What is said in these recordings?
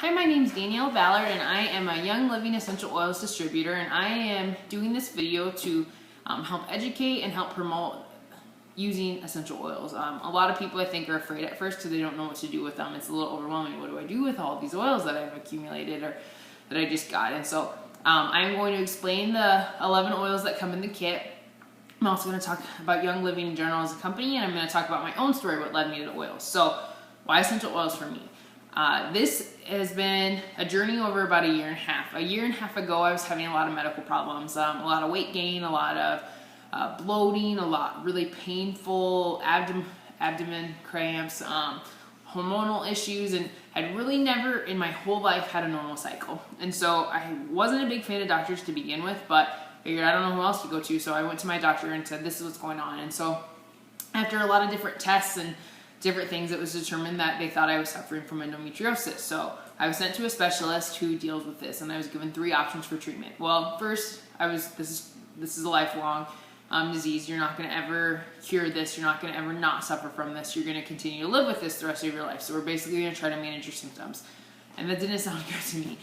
Hi, my name is Danielle Ballard and I am a Young Living Essential Oils distributor, and I am doing this video to help educate and help promote using essential oils. A lot of people I think are afraid at first because they don't know what to do with them. It's a little overwhelming. What do I do with all these oils that I've accumulated or that I just got? And so I'm going to explain the 11 oils that come in the kit. I'm also going to talk about Young Living in general as a company, and I'm going to talk about my own story, what led me to oils. So why essential oils for me? This has been a journey over about a year and a half. A year and a half ago, I was having a lot of medical problems, a lot of weight gain, a lot of bloating, a lot really painful abdomen cramps, hormonal issues, and had really never in my whole life had a normal cycle. And so I wasn't a big fan of doctors to begin with, but figured I don't know who else to go to, so I went to my doctor and said, this is what's going on. And so after a lot of different tests and different things, it was determined that they thought I was suffering from endometriosis. So I was sent to a specialist who deals with this, and I was given 3 options for treatment. Well, first, this is a lifelong disease. You're not going to ever cure this. You're not going to ever not suffer from this. You're going to continue to live with this the rest of your life. So we're basically going to try to manage your symptoms. And that didn't sound good to me.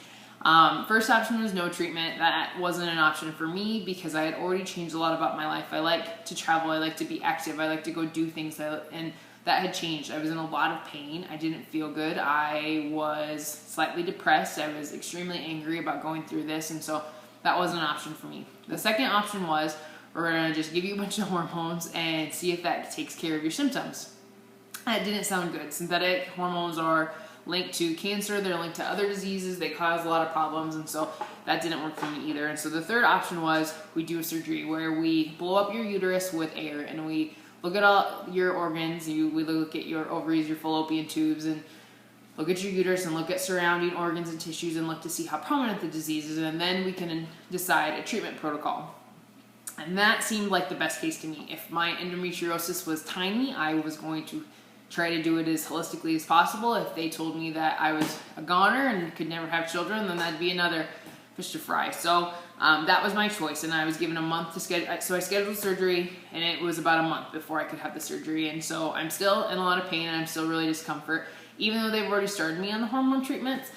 First option was no treatment. That wasn't an option for me because I had already changed a lot about my life. I like to travel. I like to be active. I like to go do things. And that had changed. I was in a lot of pain. I didn't feel good. I was slightly depressed. I was extremely angry about going through this. And so that wasn't an option for me. The second option was, we're going to just give you a bunch of hormones and see if that takes care of your symptoms. That didn't sound good. Synthetic hormones are linked to cancer. They're linked to other diseases. They cause a lot of problems. And so that didn't work for me either. And so the third option was we do a surgery where we blow up your uterus with air and we look at all your organs. We look at your ovaries, your fallopian tubes, and look at your uterus and look at surrounding organs and tissues and look to see how prominent the disease is. And then we can decide a treatment protocol. And that seemed like the best case to me. If my endometriosis was tiny, I was going to try to do it as holistically as possible. If they told me that I was a goner and could never have children, then that'd be another fish to fry. So that was my choice, and I was given a month to schedule. So I scheduled surgery, and it was about a month before I could have the surgery. And so I'm still in a lot of pain, and I'm still really discomfort. Even though they've already started me on the hormone treatments,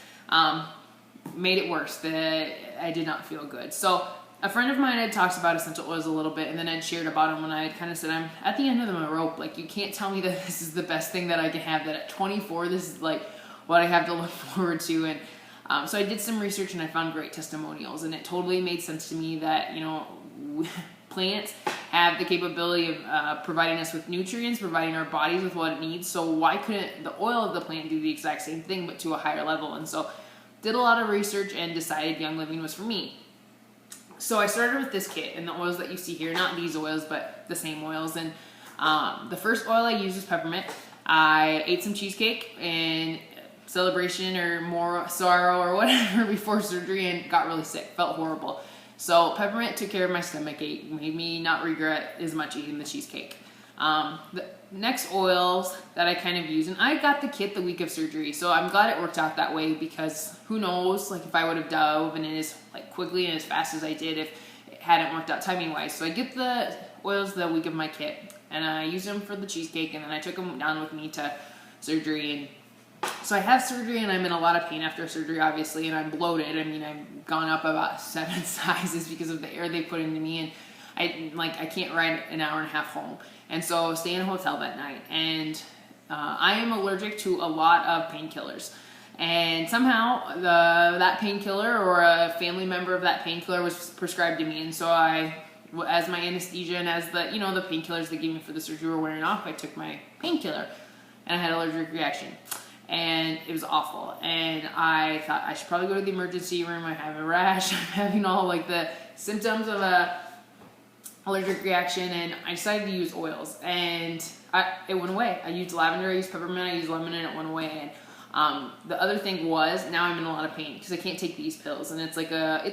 made it worse. That I did not feel good. So a friend of mine had talked about essential oils a little bit, and then I'd shared about them when I had kind of said, I'm at the end of my rope. Like, you can't tell me that this is the best thing that I can have, that at 24, this is like what I have to look forward to. And so I did some research and I found great testimonials, and it totally made sense to me that, plants have the capability of providing us with nutrients, providing our bodies with what it needs. So why couldn't the oil of the plant do the exact same thing, but to a higher level? And so did a lot of research and decided Young Living was for me. So I started with this kit and the oils that you see here, not these oils, but the same oils. And the first oil I used was peppermint. I ate some cheesecake in celebration or more sorrow or whatever before surgery and got really sick, felt horrible. So peppermint took care of my stomach ache, made me not regret as much eating the cheesecake. The next oils that I kind of use, and I got the kit the week of surgery, so I'm glad it worked out that way, because who knows, like, if I would have dove in as like quickly and as fast as I did if it hadn't worked out timing wise. So I get the oils the week of my kit, and I use them for the cheesecake, and then I took them down with me to surgery. And so I have surgery, and I'm in a lot of pain after surgery, obviously, and I'm bloated. I mean, I've gone up about 7 sizes because of the air they put into me, and I can't ride an hour and a half home. And so stay in a hotel that night. And I am allergic to a lot of painkillers. And somehow that painkiller or a family member of that painkiller was prescribed to me. And so as my anesthesia and as the painkillers they gave me for the surgery were wearing off, I took my painkiller and I had an allergic reaction. And it was awful. And I thought I should probably go to the emergency room. I have a rash. I'm having all like the symptoms of a allergic reaction, and I decided to use oils, and it went away. I used lavender, I used peppermint, I used lemon, and it went away. And the other thing was, now I'm in a lot of pain because I can't take these pills, and it's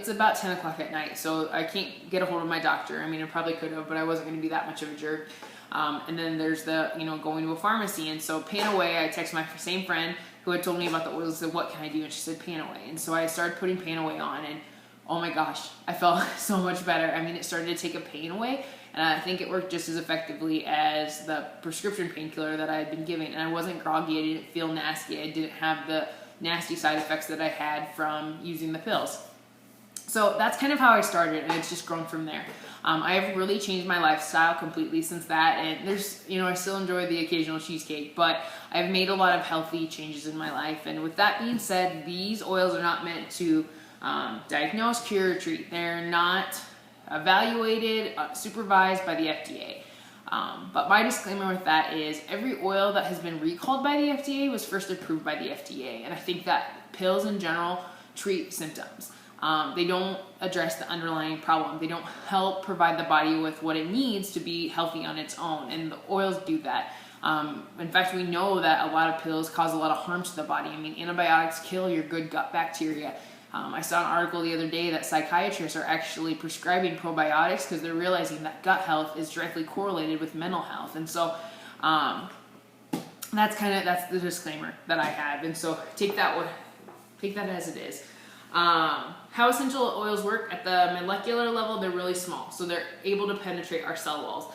about 10 o'clock at night, so I can't get a hold of my doctor. I mean, I probably could have, but I wasn't going to be that much of a jerk. And then there's the going to a pharmacy, and so Panaway, I text my same friend who had told me about the oils, and said, what can I do? And she said Panaway, and so I started putting Panaway on, and oh my gosh, I felt so much better. I mean, it started to take the pain away, and I think it worked just as effectively as the prescription painkiller that I had been given. And I wasn't groggy, I didn't feel nasty, I didn't have the nasty side effects that I had from using the pills. So that's kind of how I started, and it's just grown from there. I have really changed my lifestyle completely since that, and there's, I still enjoy the occasional cheesecake, but I've made a lot of healthy changes in my life. And with that being said, these oils are not meant to diagnose, cure, or treat. They're not evaluated, supervised by the FDA. But my disclaimer with that is every oil that has been recalled by the FDA was first approved by the FDA, and I think that pills in general treat symptoms. They don't address the underlying problem. They don't help provide the body with what it needs to be healthy on its own, and the oils do that. In fact, we know that a lot of pills cause a lot of harm to the body. I mean, antibiotics kill your good gut bacteria. I saw an article the other day that psychiatrists are actually prescribing probiotics because they're realizing that gut health is directly correlated with mental health. And so that's the disclaimer that I have. And so take that as it is. How essential oils work at the molecular level, they're really small, so they're able to penetrate our cell walls.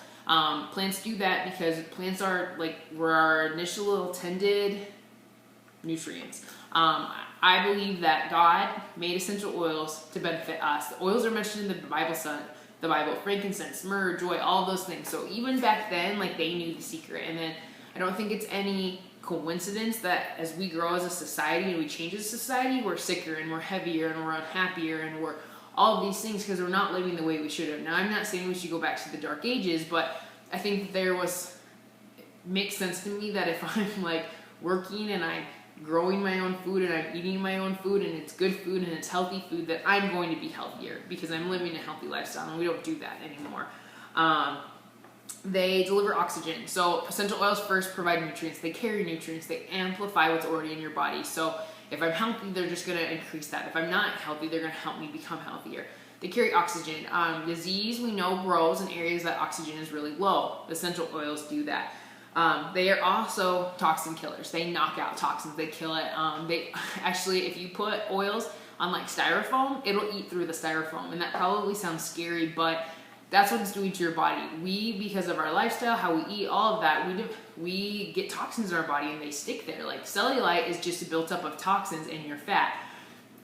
Plants do that because plants are we're our initial intended nutrients. I believe that God made essential oils to benefit us. The oils are mentioned in the Bible, frankincense, myrrh, joy, all those things. So even back then, they knew the secret. And then I don't think it's any coincidence that as we grow as a society and we change as a society, we're sicker and we're heavier and we're unhappier and we're all of these things because we're not living the way we should have. Now, I'm not saying we should go back to the dark ages, but I think it makes sense to me that if I'm working and I'm growing my own food and I'm eating my own food and it's good food and it's healthy food, that I'm going to be healthier because I'm living a healthy lifestyle, and we don't do that anymore. They deliver oxygen. So essential oils first provide nutrients. They carry nutrients. They amplify what's already in your body. So if I'm healthy, they're just going to increase that. If I'm not healthy, they're going to help me become healthier. They carry oxygen. Disease, we know, grows in areas that oxygen is really low. Essential oils do that. They are also toxin killers. They knock out toxins. They kill it. They actually, if you put oils on styrofoam, it'll eat through the styrofoam. And that probably sounds scary, but that's what it's doing to your body. Because of our lifestyle, how we eat, all of that, we get toxins in our body and they stick there. Cellulite is just a built up of toxins in your fat.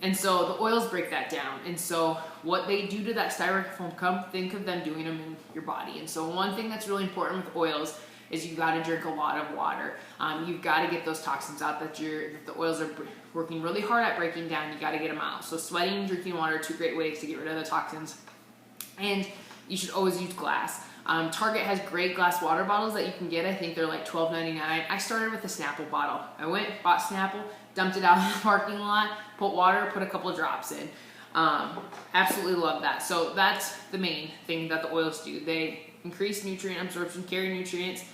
And so the oils break that down. And so what they do to that styrofoam, think of them doing them in your body. And so one thing that's really important with oils is you've got to drink a lot of water. You've got to get those toxins out that the oils are working really hard at breaking down. You got to get them out. So sweating and drinking water are two great ways to get rid of the toxins. And you should always use glass. Target has great glass water bottles that you can get. I think they're $12.99. I started with a Snapple bottle. I went, bought Snapple, dumped it out in the parking lot, put water, put a couple of drops in. Absolutely love that. So that's the main thing that the oils do. They increase nutrient absorption, carry nutrients,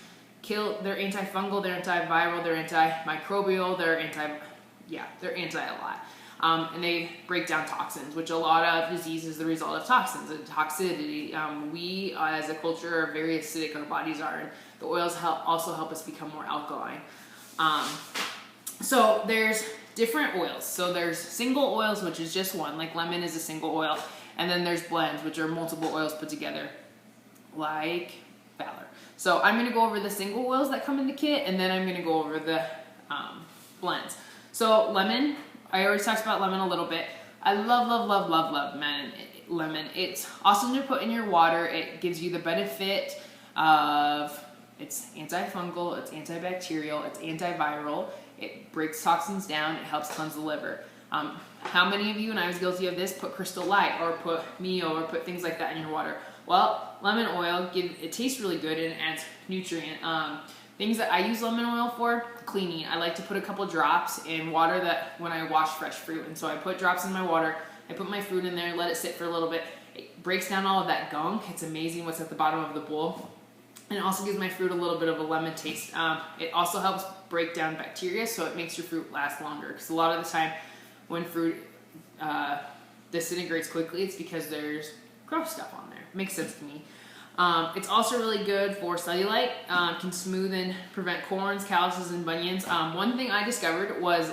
they're antifungal, they're antiviral, they're antimicrobial, they're anti a lot. And they break down toxins, which a lot of disease is the result of toxins and toxicity. We, as a culture, are very acidic, our bodies are, and the oils also help us become more alkaline. So there's different oils. So there's single oils, which is just one, like lemon is a single oil, and then there's blends, which are multiple oils put together, like Valor. So I'm going to go over the single oils that come in the kit, and then I'm going to go over the blends. So lemon, I already talked about lemon a little bit. I love lemon. It's awesome to put in your water. It gives you the benefit of it's antifungal, it's antibacterial, it's antiviral. It breaks toxins down. It helps cleanse the liver. How many of you, and I was guilty of this, put Crystal Light or put Mio or put things like that in your water? Well, lemon oil, it tastes really good and it adds nutrient. Things that I use lemon oil for, cleaning. I like to put a couple drops in water that when I wash fresh fruit. And so I put drops in my water, I put my fruit in there, let it sit for a little bit. It breaks down all of that gunk. It's amazing what's at the bottom of the bowl. And it also gives my fruit a little bit of a lemon taste. It also helps break down bacteria, so it makes your fruit last longer. Because a lot of the time when fruit disintegrates quickly, it's because there's gross stuff on there. Makes sense to me. It's also really good for cellulite. Can smooth and prevent corns, calluses, and bunions. One thing I discovered was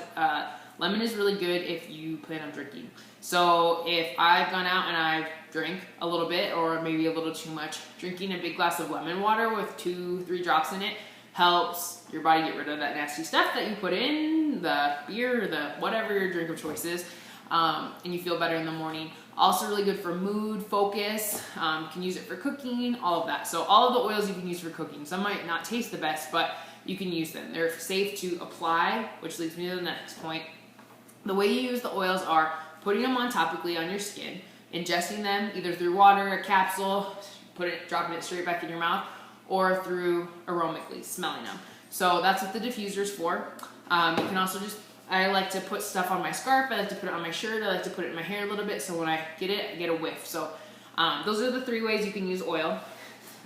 lemon is really good if you plan on drinking. So if I've gone out and I've drank a little bit or maybe a little too much, drinking a big glass of lemon water with 2-3 drops in it helps your body get rid of that nasty stuff that you put in the beer or the whatever your drink of choice is, and you feel better in the morning. Also really good for mood, focus. You can use it for cooking, all of that. So all of the oils you can use for cooking. Some might not taste the best, but you can use them. They're safe to apply, which leads me to the next point. The way you use the oils are putting them on topically on your skin, ingesting them either through water, a capsule, dropping it straight back in your mouth, or through aromically, smelling them. So that's what the diffuser is for. You can also I like to put stuff on my scarf, I like to put it on my shirt, I like to put it in my hair a little bit, so when I get it, I get a whiff. So those are the 3 ways you can use oil.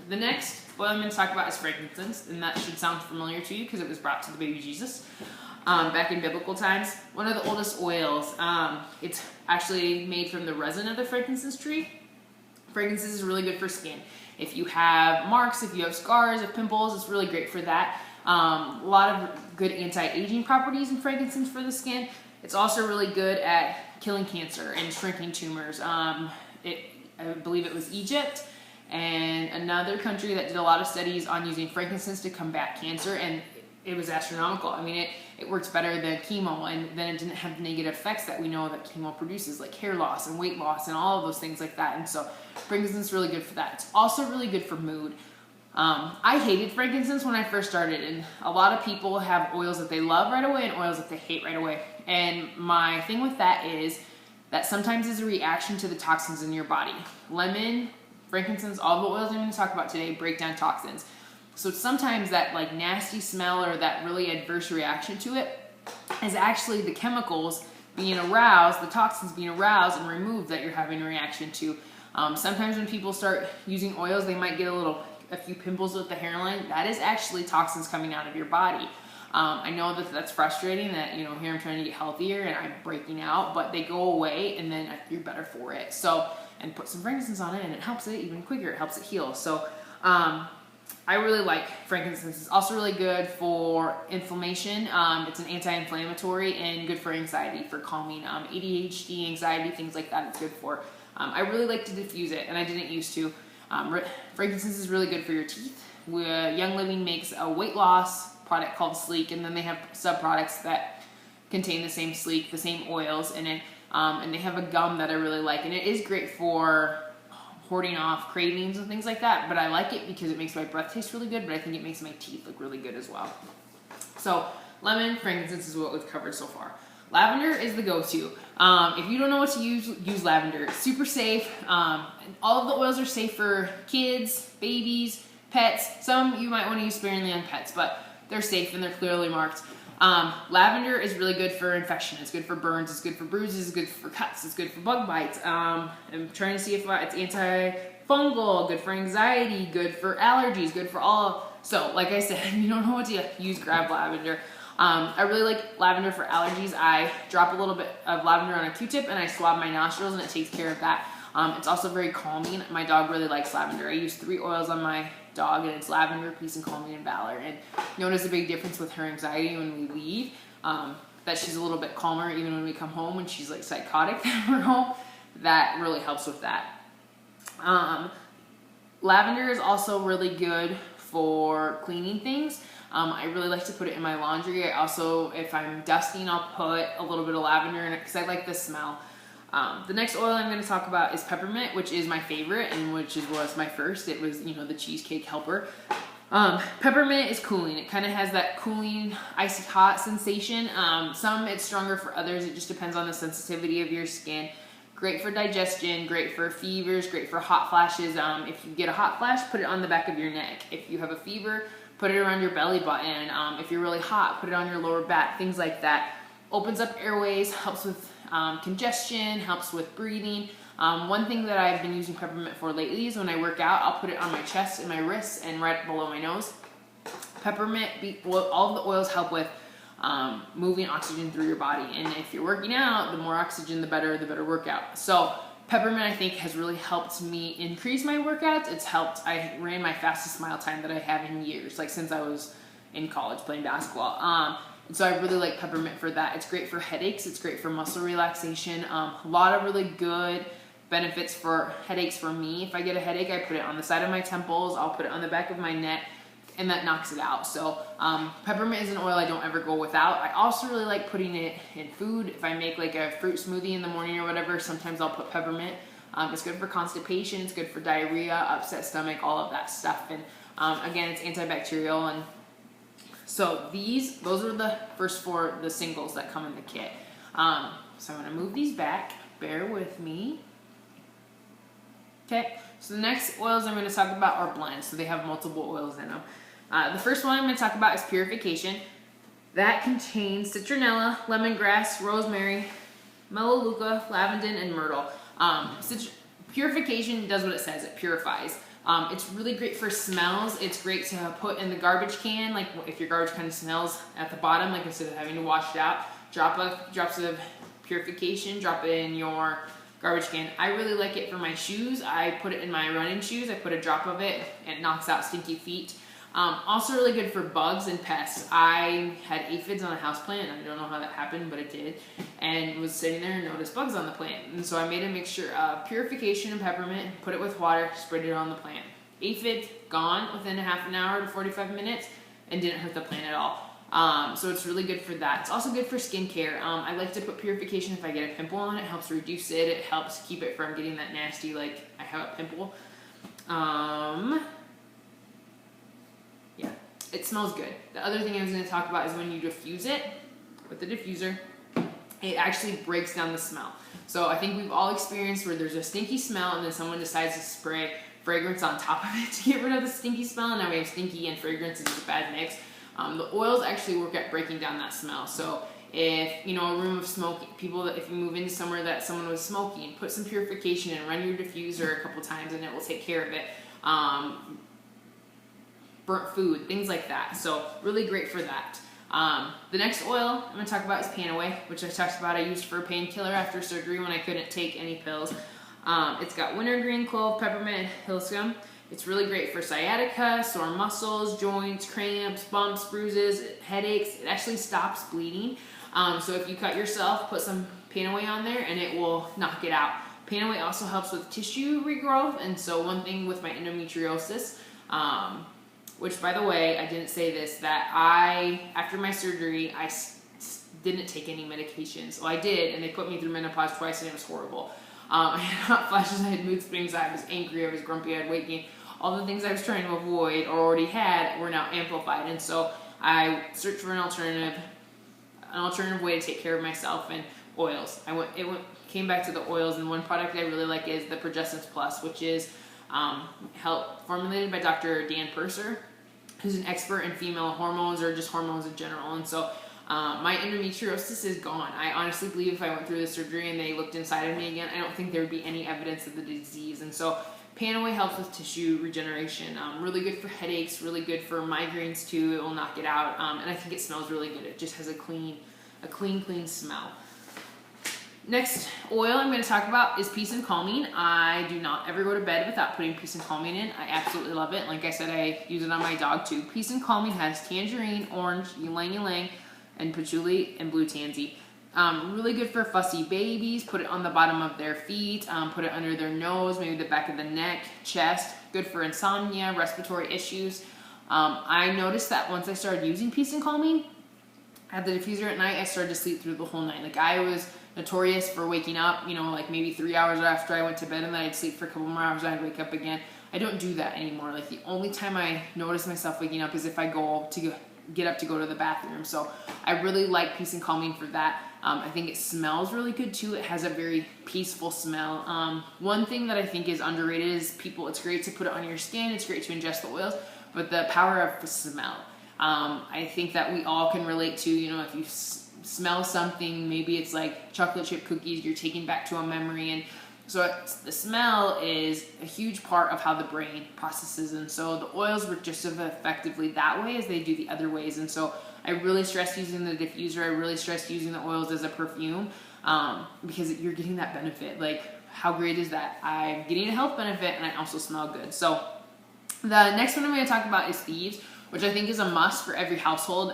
The next oil I'm going to talk about is frankincense, and that should sound familiar to you because it was brought to the baby Jesus back in biblical times. One of the oldest oils. It's actually made from the resin of the frankincense tree. Frankincense is really good for skin. If you have marks, if you have scars, if pimples, it's really great for that. A lot of good anti-aging properties in frankincense for the skin. It's also really good at killing cancer and shrinking tumors. I believe it was Egypt and another country that did a lot of studies on using frankincense to combat cancer, and it was astronomical. I mean, it works better than chemo, and then it didn't have the negative effects that we know that chemo produces, like hair loss and weight loss and all of those things like that. And so frankincense is really good for that. It's also really good for mood. I hated frankincense when I first started, and a lot of people have oils that they love right away and oils that they hate right away. And my thing with that is that sometimes is a reaction to the toxins in your body. Lemon, frankincense, all the oils I'm going to talk about today break down toxins. So sometimes that like nasty smell or that really adverse reaction to it is actually the chemicals being aroused, the toxins being aroused and removed that you're having a reaction to. Sometimes when people start using oils, they might get a few pimples with the hairline. That is actually toxins coming out of your body. I know that that's frustrating that, here I'm trying to get healthier and I'm breaking out, but they go away and then you're better for it. So, and put some frankincense on it and it helps it even quicker. It helps it heal. So, I really like frankincense. It's also really good for inflammation. It's an anti-inflammatory and good for anxiety, for calming ADHD, anxiety, things like that. It's good for. I really like to diffuse it, and I didn't used to. Frankincense is really good for your teeth. Young Living makes a weight loss product called Sleek, and then they have sub-products that contain the same Sleek, the same oils in it, and they have a gum that I really like, and it is great for hoarding off cravings and things like that, but I like it because it makes my breath taste really good, but I think it makes my teeth look really good as well. So lemon, frankincense is what we've covered so far. Lavender is the go-to. If you don't know what to use lavender. It's super safe. All of the oils are safe for kids, babies, pets. Some you might want to use sparingly on pets, but they're safe and they're clearly marked. Lavender is really good for infection. It's good for burns. It's good for bruises. It's good for cuts. It's good for bug bites. I'm trying to see if it's antifungal, good for anxiety, good for allergies, good for all. So, like I said, if you don't know what to use, grab lavender. I really like lavender for allergies. I drop a little bit of lavender on a Q-tip and I swab my nostrils and it takes care of that. It's also very calming. My dog really likes lavender. I use 3 oils on my dog, and it's lavender, peace, and calming, and valor. And notice a big difference with her anxiety when we leave, that she's a little bit calmer even when we come home, when she's like psychotic that we're home. That really helps with that. Lavender is also really good for cleaning things. I really like to put it in my laundry. I also, if I'm dusting, I'll put a little bit of lavender in it because I like the smell. The next oil I'm going to talk about is peppermint, which is my favorite and which was my first. It was, the cheesecake helper. Peppermint is cooling. It kind of has that cooling, icy hot sensation. Some it's stronger for others. It just depends on the sensitivity of your skin. Great for digestion, great for fevers, great for hot flashes. If you get a hot flash, put it on the back of your neck. If you have a fever, put it around your belly button. If you're really hot, put it on your lower back, things like that. Opens up airways, helps with congestion, helps with breathing. One thing that I've been using peppermint for lately is when I work out, I'll put it on my chest and my wrists and right below my nose. Peppermint, all of the oils help with moving oxygen through your body. And if you're working out, the more oxygen, the better workout. So peppermint, I think, has really helped me increase my workouts. It's helped. I ran my fastest mile time that I have in years, like since I was in college playing basketball. So I really like peppermint for that. It's great for headaches. It's great for muscle relaxation. A lot of really good benefits for headaches for me. If I get a headache, I put it on the side of my temples. I'll put it on the back of my neck. and that knocks it out. So peppermint is an oil I don't ever go without. I also really like putting it in food. If I make like a fruit smoothie in the morning or whatever, sometimes I'll put peppermint. It's good for constipation, it's good for diarrhea, upset stomach, all of that stuff. And again, it's antibacterial. And so those are the first 4, the singles that come in the kit. So I'm gonna move these back, bear with me. Okay, so the next oils I'm gonna talk about are blends. So they have multiple oils in them. The first one I'm gonna talk about is Purification. That contains citronella, lemongrass, rosemary, melaleuca, lavender, and myrtle. Purification does what it says, it purifies. It's really great for smells. It's great to put in the garbage can, like if your garbage can smells at the bottom, like instead of having to wash it out, drops of Purification, drop it in your garbage can. I really like it for my shoes. I put it in my running shoes. I put a drop of it, and it knocks out stinky feet. Also really good for bugs and pests. I had aphids on a houseplant, and I don't know how that happened, but it did, and was sitting there and noticed bugs on the plant. And so I made a mixture of Purification and peppermint, put it with water, sprayed it on the plant. Aphids gone within a half an hour to 45 minutes and didn't hurt the plant at all. So it's really good for that. It's also good for skincare. I like to put Purification if I get a pimple on it. It helps reduce it. It helps keep it from getting that nasty, like I have a pimple. Yeah, it smells good. The other thing I was going to talk about is when you diffuse it with the diffuser, it actually breaks down the smell. So I think we've all experienced where there's a stinky smell and then someone decides to spray fragrance on top of it to get rid of the stinky smell, and now we have stinky and fragrance, it's a bad mix. The oils actually work at breaking down that smell. So if, you know, a room of smoke, if you move into somewhere that someone was smoking, put some Purification and run your diffuser a couple times and it will take care of it. Burnt food, things like that. So really great for that. The next oil I'm going to talk about is Panaway, which I talked about. I used for a painkiller after surgery when I couldn't take any pills. It's got wintergreen, clove, peppermint, and hyoscyamu. It's really great for sciatica, sore muscles, joints, cramps, bumps, bruises, headaches. It actually stops bleeding. So if you cut yourself, put some Panaway on there and it will knock it out. Panaway also helps with tissue regrowth. And so one thing with my endometriosis, which by the way, I didn't say this, that after my surgery, I didn't take any medications. Well, I did, and they put me through menopause twice and it was horrible. I had hot flashes, I had mood swings, I was angry, I was grumpy, I had weight gain. All the things I was trying to avoid or already had were now amplified. And so I searched for an alternative way to take care of myself, and oils. Came back to the oils, and one product I really like is the Progessence Plus, which is formulated by Dr. Dan Purser, who's an expert in female hormones or just hormones in general. And so my endometriosis is gone. I honestly believe if I went through the surgery and they looked inside of me again, I don't think there would be any evidence of the disease. And so Panaway helps with tissue regeneration. Really good for headaches, really good for migraines too. It will knock it out. And I think it smells really good. It just has a clean smell. Next oil I'm going to talk about is Peace and Calming. I do not ever go to bed without putting Peace and Calming in. I absolutely love it. Like I said, I use it on my dog too. Peace and Calming has tangerine, orange, ylang ylang, and patchouli, and blue tansy. Really good for fussy babies. Put it on the bottom of their feet, put it under their nose, maybe the back of the neck, chest. Good for insomnia, respiratory issues. I noticed that once I started using Peace and Calming, I had the diffuser at night, I started to sleep through the whole night. Like, I was notorious for waking up, you know, like maybe 3 hours after I went to bed, and then I'd sleep for a couple more hours and I'd wake up again. I don't do that anymore. Like, the only time I notice myself waking up is if I get up to go to the bathroom. So I really like Peace and Calming for that. I think it smells really good too. It has a very peaceful smell. One thing that I think is underrated is it's great to put it on your skin, it's great to ingest the oils, but the power of the smell. I think that we all can relate to, you know, if you smell something, maybe it's like chocolate chip cookies, you're taking back to a memory. And so the smell is a huge part of how the brain processes. And so the oils work just as effectively that way as they do the other ways. And so I really stress using the diffuser. I really stress using the oils as a perfume, because you're getting that benefit. Like, how great is that? I'm getting a health benefit and I also smell good. So the next one I'm going to talk about is Thieves, which I think is a must for every household.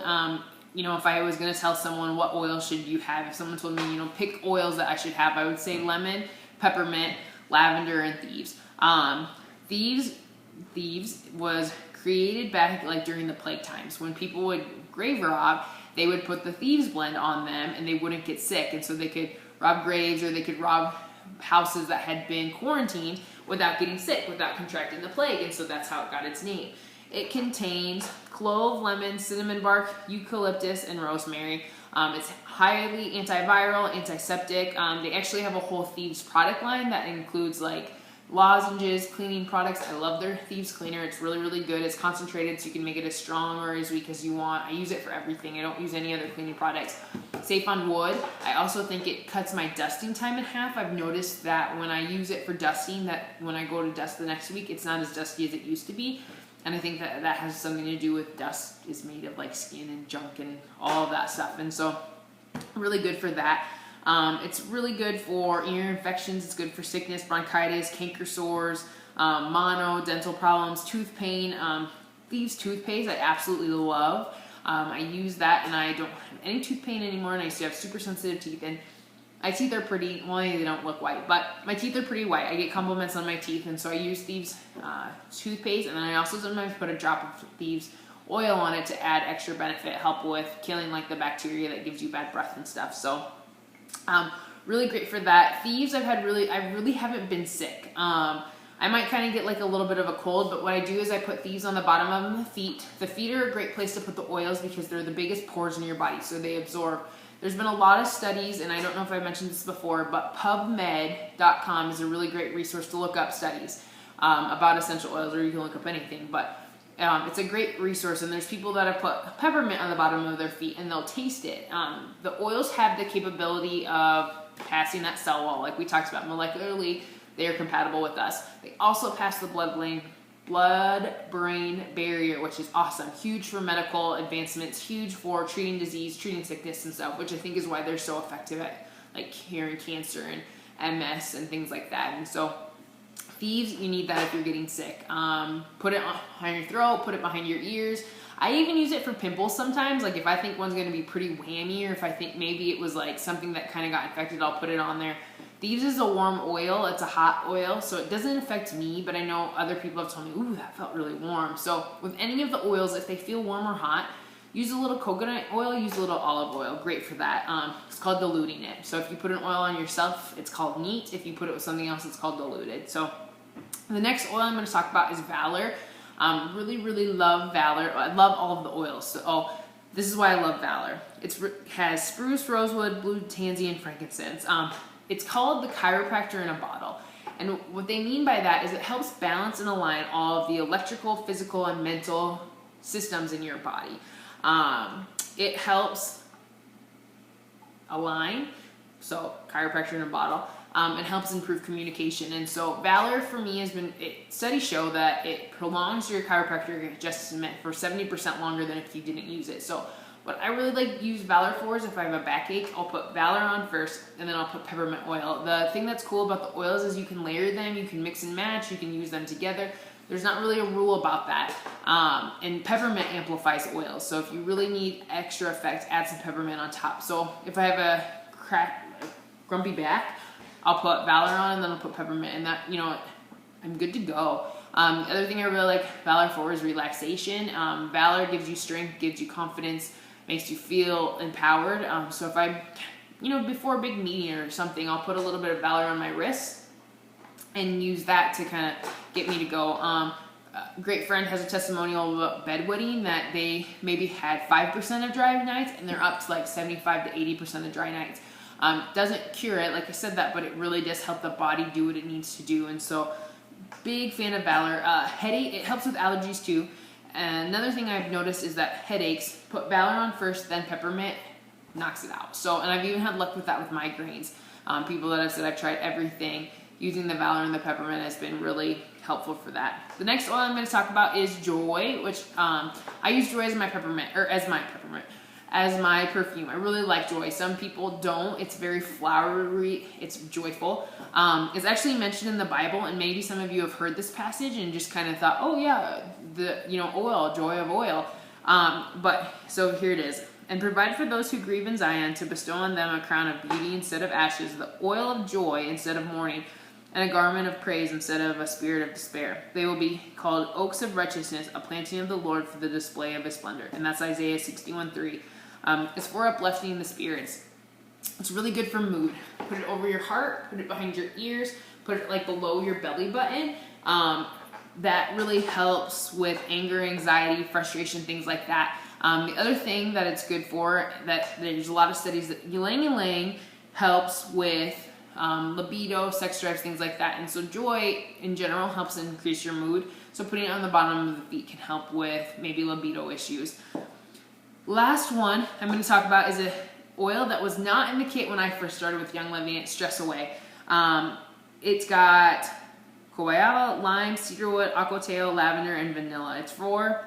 You know, if I was going to tell someone what oil should you have, if someone told me, you know, pick oils that I should have, I would say lemon, peppermint, lavender, and Thieves. Thieves was created back like during the plague times when people would grave rob. They would put the thieves blend on them and they wouldn't get sick, and so they could rob graves or they could rob houses that had been quarantined without getting sick, without contracting the plague, and so that's how it got its name. It contains clove, lemon, cinnamon bark, eucalyptus, and rosemary. It's highly antiviral, antiseptic. They actually have a whole Thieves product line that includes like lozenges, cleaning products. I love their Thieves cleaner. It's really, really good. It's concentrated, so you can make it as strong or as weak as you want. I use it for everything. I don't use any other cleaning products. Safe on wood. I also think it cuts my dusting time in half. I've noticed that when I use it for dusting, that when I go to dust the next week, it's not as dusty as it used to be. And I think that has something to do with dust is made of like skin and junk and all of that stuff. And so really good for that. It's really good for ear infections. It's good for sickness, bronchitis, canker sores, mono, dental problems, tooth pain. Thieves toothpaste I absolutely love. I use that and I don't have any tooth pain anymore, and I used to have super sensitive teeth, and my teeth are pretty, well, they don't look white, but my teeth are pretty white. I get compliments on my teeth, and so I use Thieves toothpaste, and then I also sometimes put a drop of Thieves oil on it to add extra benefit, help with killing like the bacteria that gives you bad breath and stuff. So really great for that. Thieves, I really haven't been sick. I might kind of get like a little bit of a cold, but what I do is I put Thieves on the bottom of the feet. The feet are a great place to put the oils because they're the biggest pores in your body, so they absorb. There's been a lot of studies, and I don't know if I mentioned this before, but PubMed.com is a really great resource to look up studies about essential oils, or you can look up anything, but it's a great resource, and there's people that have put peppermint on the bottom of their feet, and they'll taste it. The oils have the capability of passing that cell wall, like we talked about molecularly. They are compatible with us. They also pass the blood-brain barrier, which is awesome. Huge for medical advancements, huge for treating disease, treating sickness and stuff, which I think is why they're so effective at like curing cancer and MS and things like that. And so Thieves, you need that if you're getting sick. Put it behind your throat, put it behind your ears. I even use it for pimples sometimes. Like if I think one's gonna be pretty whammy, or if I think maybe it was like something that kind of got infected, I'll put it on there. Thieves is a warm oil. It's a hot oil, so it doesn't affect me, but I know other people have told me, ooh, that felt really warm. So with any of the oils, if they feel warm or hot, use a little coconut oil, use a little olive oil. Great for that. It's called diluting it. So if you put an oil on yourself, it's called neat. If you put it with something else, it's called diluted. So the next oil I'm going to talk about is Valor. Really, really love Valor. I love all of the oils. So, this is why I love Valor. It has spruce, rosewood, blue tansy, and frankincense. It's called the chiropractor in a bottle. And what they mean by that is it helps balance and align all of the electrical, physical, and mental systems in your body. It helps align, so chiropractor in a bottle. It helps improve communication. And so Valor for me has been, studies show that it prolongs your chiropractic adjustment for 70% longer than if you didn't use it. So what I really like to use Valor for is if I have a backache, I'll put Valor on first, and then I'll put peppermint oil. The thing that's cool about the oils is you can layer them, you can mix and match, you can use them together. There's not really a rule about that. And peppermint amplifies oils. So if you really need extra effect, add some peppermint on top. So if I have a grumpy back, I'll put Valor on, and then I'll put peppermint, and that, I'm good to go. The other thing I really like Valor for is relaxation. Valor gives you strength, gives you confidence, makes you feel empowered. So if I, before a big meeting or something, I'll put a little bit of Valor on my wrist and use that to kind of get me to go. A great friend has a testimonial about bedwetting that they maybe had 5% of dry nights, and they're up to like 75 to 80% of dry nights. Doesn't cure it, like I said that, but it really does help the body do what it needs to do. And so, big fan of Valor. Headache, it helps with allergies too. And another thing I've noticed is that headaches, put Valor on first, then peppermint, knocks it out. So, and I've even had luck with that with migraines. People that have said I've tried everything, using the Valor and the peppermint has been really helpful for that. The next oil I'm going to talk about is Joy, which I use Joy as my perfume. I really like Joy. Some people don't. It's very flowery. It's joyful. It's actually mentioned in the Bible, and maybe some of you have heard this passage and just kind of thought, oh yeah, oil, joy of oil. But so here it is. And provide for those who grieve in Zion, to bestow on them a crown of beauty instead of ashes, the oil of joy instead of mourning, and a garment of praise instead of a spirit of despair. They will be called oaks of righteousness, a planting of the Lord for the display of his splendor. And that's Isaiah 61:3. It's for uplifting the spirits. It's really good for mood. Put it over your heart, put it behind your ears, put it like below your belly button. That really helps with anger, anxiety, frustration, things like that. The other thing that it's good for, that there's a lot of studies that ylang-ylang helps with libido, sex drives, things like that. And so joy in general helps increase your mood. So putting it on the bottom of the feet can help with maybe libido issues. Last one I'm going to talk about is a oil that was not in the kit when I first started with Young Living. It's Stress Away. It's got guayaba, lime, cedarwood, aquatail, lavender, and vanilla. It's for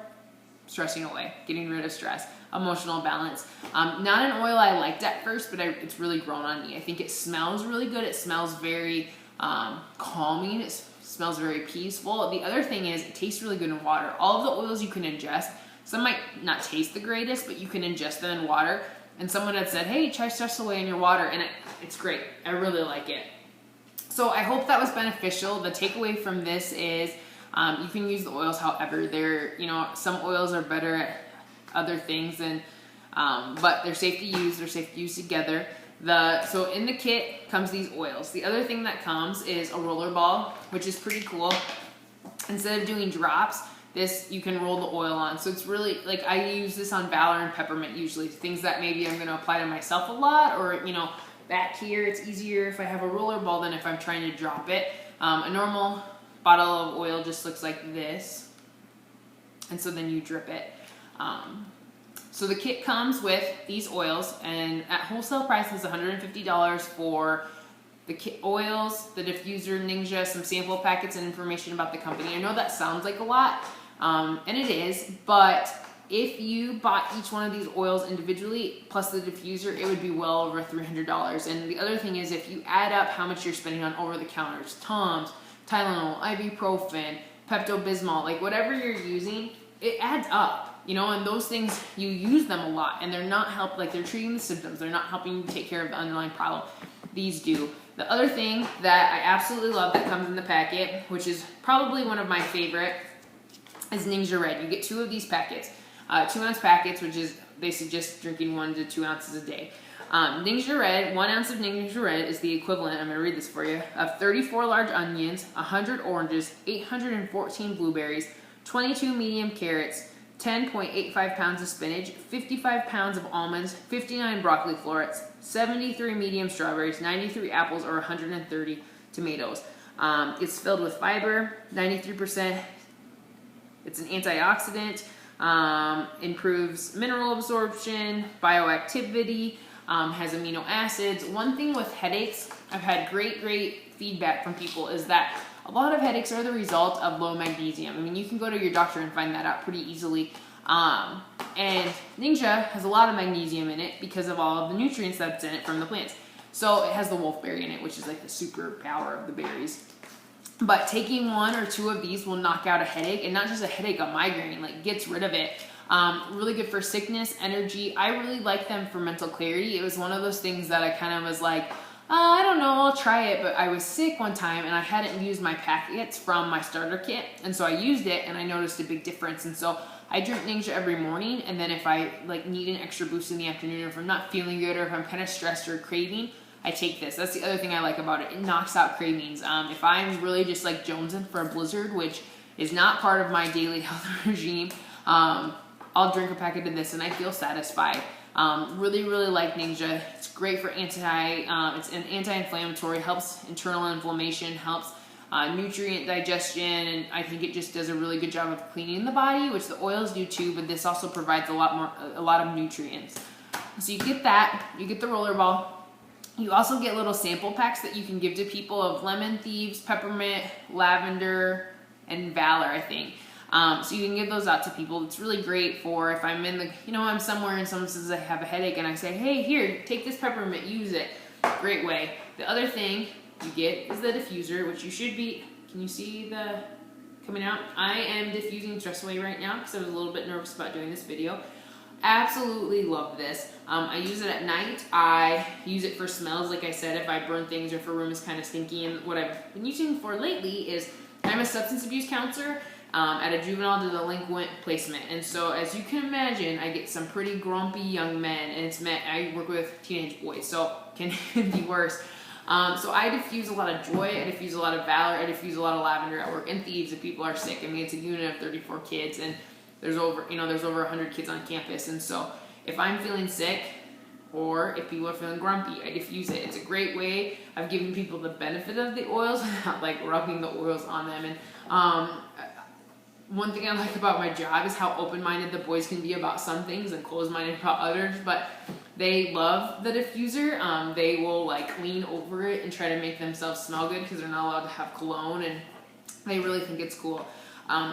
stressing away, getting rid of stress, emotional balance. Not an oil I liked at first, but it's really grown on me. I think it smells really good. It smells very calming. It smells very peaceful. The other thing is it tastes really good in water. All of the oils you can ingest, some might not taste the greatest, but you can ingest them in water. And someone had said, hey, try Stress Away in your water, and it's great. I really like it. So I hope that was beneficial. The takeaway from this is you can use the oils however. Some oils are better at other things, but they're safe to use. They're safe to use together. So in the kit comes these oils. The other thing that comes is a roller ball, which is pretty cool. Instead of doing drops, you can roll the oil on. So it's really, like, I use this on Valor and Peppermint usually. Things that maybe I'm going to apply to myself a lot, or, back here, it's easier if I have a roller ball than if I'm trying to drop it. A normal bottle of oil just looks like this. And so then you drip it. So the kit comes with these oils, and at wholesale price is $150 for the kit oils, the diffuser, Ningxia, some sample packets, and information about the company. I know that sounds like a lot, and it is, but if you bought each one of these oils individually, plus the diffuser, it would be well over $300. And the other thing is, if you add up how much you're spending on over-the-counters, Tums, Tylenol, ibuprofen, Pepto-Bismol, like whatever you're using, it adds up. And those things, you use them a lot, and they're not they're treating the symptoms. They're not helping you take care of the underlying problem. These do. The other thing that I absolutely love that comes in the packet, which is probably one of my favorite, is Ningxia Red. You get 2 of these packets, 2-ounce packets, which is, they suggest drinking 1 to 2 ounces a day. Ningxia Red, 1 ounce of Ningxia Red is the equivalent, I'm going to read this for you, of 34 large onions, 100 oranges, 814 blueberries, 22 medium carrots, 10.85 pounds of spinach, 55 pounds of almonds, 59 broccoli florets, 73 medium strawberries, 93 apples, or 130 tomatoes. It's filled with fiber, 93%. It's an antioxidant, improves mineral absorption, bioactivity, has amino acids. One thing with headaches, I've had great feedback from people is that a lot of headaches are the result of low magnesium. I mean, you can go to your doctor and find that out pretty easily. And Ningxia has a lot of magnesium in it because of all of the nutrients that's in it from the plants. So it has the wolfberry in it, which is like the superpower of the berries. But taking 1 or 2 of these will knock out a headache, and not just a headache, a migraine, like gets rid of it. Really good for sickness, energy. I really like them for mental clarity. It was one of those things that I kind of was like, I don't know, I'll try it, but I was sick one time and I hadn't used my packets from my starter kit, and so I used it and I noticed a big difference. And so I drink Ningxia every morning, and then if I need an extra boost in the afternoon, or if I'm not feeling good, or if I'm kind of stressed or craving, I take this. That's the other thing I like about it. It knocks out cravings. If I'm really just like jonesing for a Blizzard, which is not part of my daily health regime, I'll drink a packet of this and I feel satisfied. Really like Ningxia. It's great for it's an anti-inflammatory, helps internal inflammation, helps nutrient digestion, and I think it just does a really good job of cleaning the body, which the oils do too, but this also provides a lot of nutrients. So you get that, you get the roller ball. You also get little sample packs that you can give to people of lemon thieves, peppermint, lavender, and Valor, I think. So you can give those out to people. It's really great for if I'm I'm somewhere and someone says I have a headache and I say, hey, here, take this peppermint, use it. Great way. The other thing you get is the diffuser, which you should be, can you see the coming out? I am diffusing Stress Away right now because I was a little bit nervous about doing this video. Absolutely love this. I use it at night. I use it for smells, like I said, if I burn things or if a room is kind of stinky. And what I've been using for lately is I'm a substance abuse counselor at a juvenile delinquent placement. And so as you can imagine, I get some pretty grumpy young men, and I work with teenage boys, so it can be worse. So I diffuse a lot of joy, I diffuse a lot of valor, I diffuse a lot of lavender at work, and thieves if people are sick. I mean, it's a unit of 34 kids, and there's over 100 kids on campus. And so if I'm feeling sick, or if people are feeling grumpy, I diffuse it. It's a great way of giving people the benefit of the oils, not like rubbing the oils on them. And one thing I like about my job is how open-minded the boys can be about some things and closed-minded about others, but they love the diffuser. They will like lean over it and try to make themselves smell good because they're not allowed to have cologne, and they really think it's cool.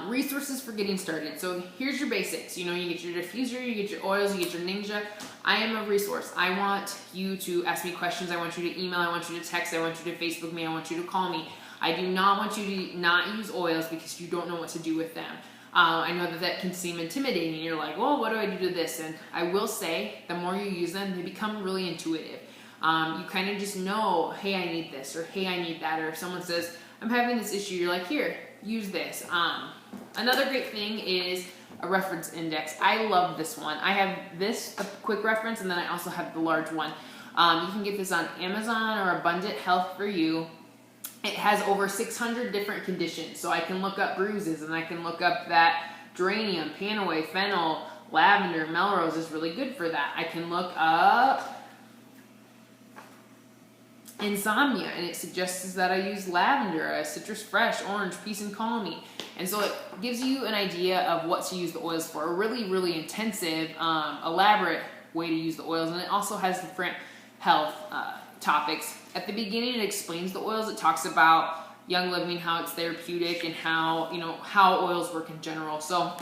Resources for getting started. So here's your basics. You get your diffuser, you get your oils, you get your Ninja. I am a resource. I want you to ask me questions. I want you to email. I want you to text. I want you to Facebook me. I want you to call me. I do not want you to not use oils because you don't know what to do with them. I know that can seem intimidating. You're like, well, what do I do to this? And I will say, the more you use them, they become really intuitive. You kind of just know, hey, I need this, or hey, I need that. Or if someone says, I'm having this issue, you're like, here, use this. Another great thing is a reference index. I love this one. I have this, a quick reference, and then I also have the large one. You can get this on Amazon or Abundant Health for You. It has over 600 different conditions, so I can look up bruises, and I can look up that geranium, panaway, fennel, lavender, Melrose is really good for that. I can look up insomnia, and it suggests that I use lavender, citrus fresh, orange, peace and calming. And so it gives you an idea of what to use the oils for. A really, really intensive, elaborate way to use the oils. And it also has different health topics. At the beginning, it explains the oils. It talks about Young Living, how it's therapeutic, and how oils work in general. So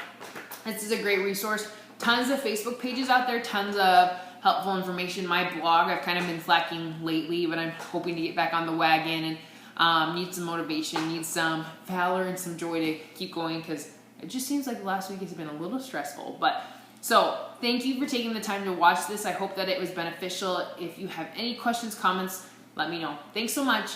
this is a great resource. Tons of Facebook pages out there, tons of helpful information. My blog, I've kind of been slacking lately, but I'm hoping to get back on the wagon, and need some motivation, need some valor and some joy to keep going, because it just seems like the last week has been a little stressful. But so thank you for taking the time to watch this. I hope that it was beneficial. If you have any questions, comments, let me know. Thanks so much.